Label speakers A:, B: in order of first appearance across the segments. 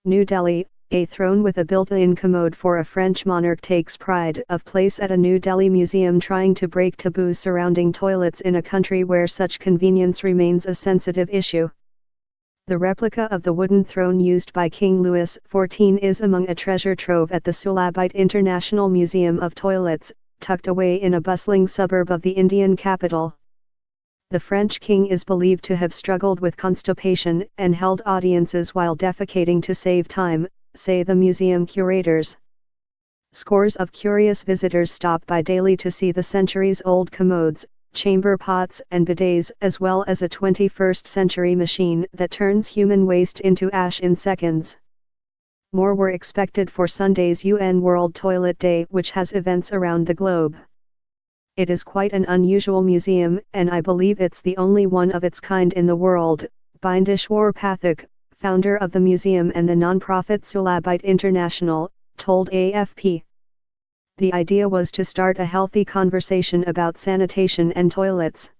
A: New Delhi, a throne with a built-in commode for a French monarch takes pride of place at a New Delhi museum, trying to break taboos surrounding toilets in a country where such convenience remains a sensitive issue. The replica of the wooden throne used by King Louis XIV is among a treasure trove at the Sulabite International Museum of Toilets, tucked away in a bustling suburb of the Indian capital. The French king is believed to have struggled with constipation and held audiences while defecating to save time, say the museum curators. Scores of curious visitors stop by daily to see the centuries-old commodes, chamber pots and bidets, as well as a 21st-century machine that turns human waste into ash in seconds. More were expected for Sunday's UN World Toilet Day, which has events around the globe. It is quite an unusual museum, and I believe it's the only one of its kind in the world, Bindeshwar Pathak, founder of the museum and the non-profit Sulabite International, told AFP. The idea was to start a healthy conversation about sanitation and toilets.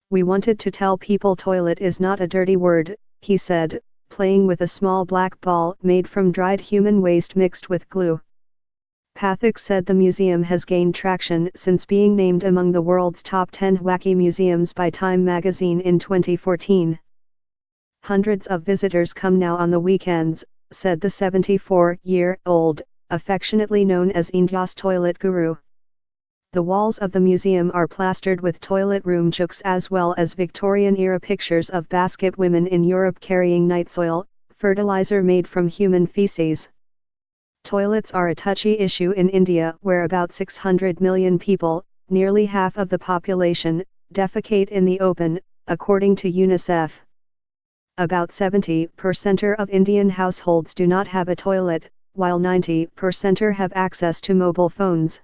A: We wanted to tell people toilet is not a dirty word, he said, playing with a small black ball made from dried human waste mixed with glue. Pathak said the museum has gained traction since being named among the world's top 10 wacky museums by Time magazine in 2014. Hundreds of visitors come now on the weekends, said the 74-year-old, affectionately known as India's toilet guru. The walls of the museum are plastered with toilet room jokes as well as Victorian-era pictures of basket women in Europe carrying night soil, fertilizer made from human feces. Toilets are a touchy issue in India, where about 600 million people, nearly half of the population, defecate in the open, according to UNICEF. About 70% of Indian households do not have a toilet, while 90% have access to mobile phones.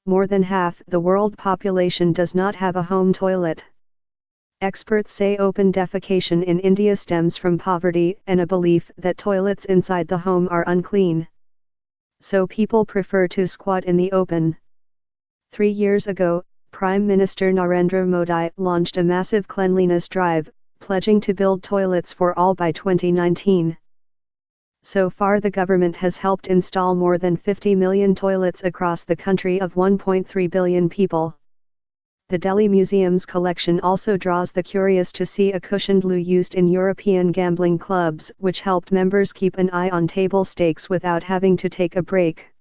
A: More than half the world population does not have a home toilet. Experts say open defecation in India stems from poverty and a belief that toilets inside the home are unclean. So people prefer to squat in the open. 3 years ago, Prime Minister Narendra Modi launched a massive cleanliness drive, pledging to build toilets for all by 2019. So far the government has helped install more than 50 million toilets across the country of 1.3 billion people. The Delhi Museum's collection also draws the curious to see a cushioned loo used in European gambling clubs, which helped members keep an eye on table stakes without having to take a break.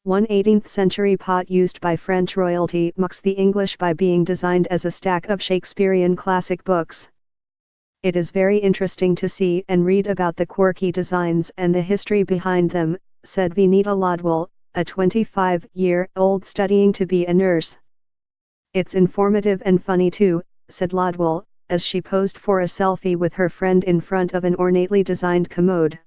A: One 18th-century pot used by French royalty mocks the English by being designed as a stack of Shakespearean classic books. It is very interesting to see and read about the quirky designs and the history behind them, said Vinita Ladwal, a 25-year-old studying to be a nurse. It's informative and funny too, said Ladwal, as she posed for a selfie with her friend in front of an ornately designed commode.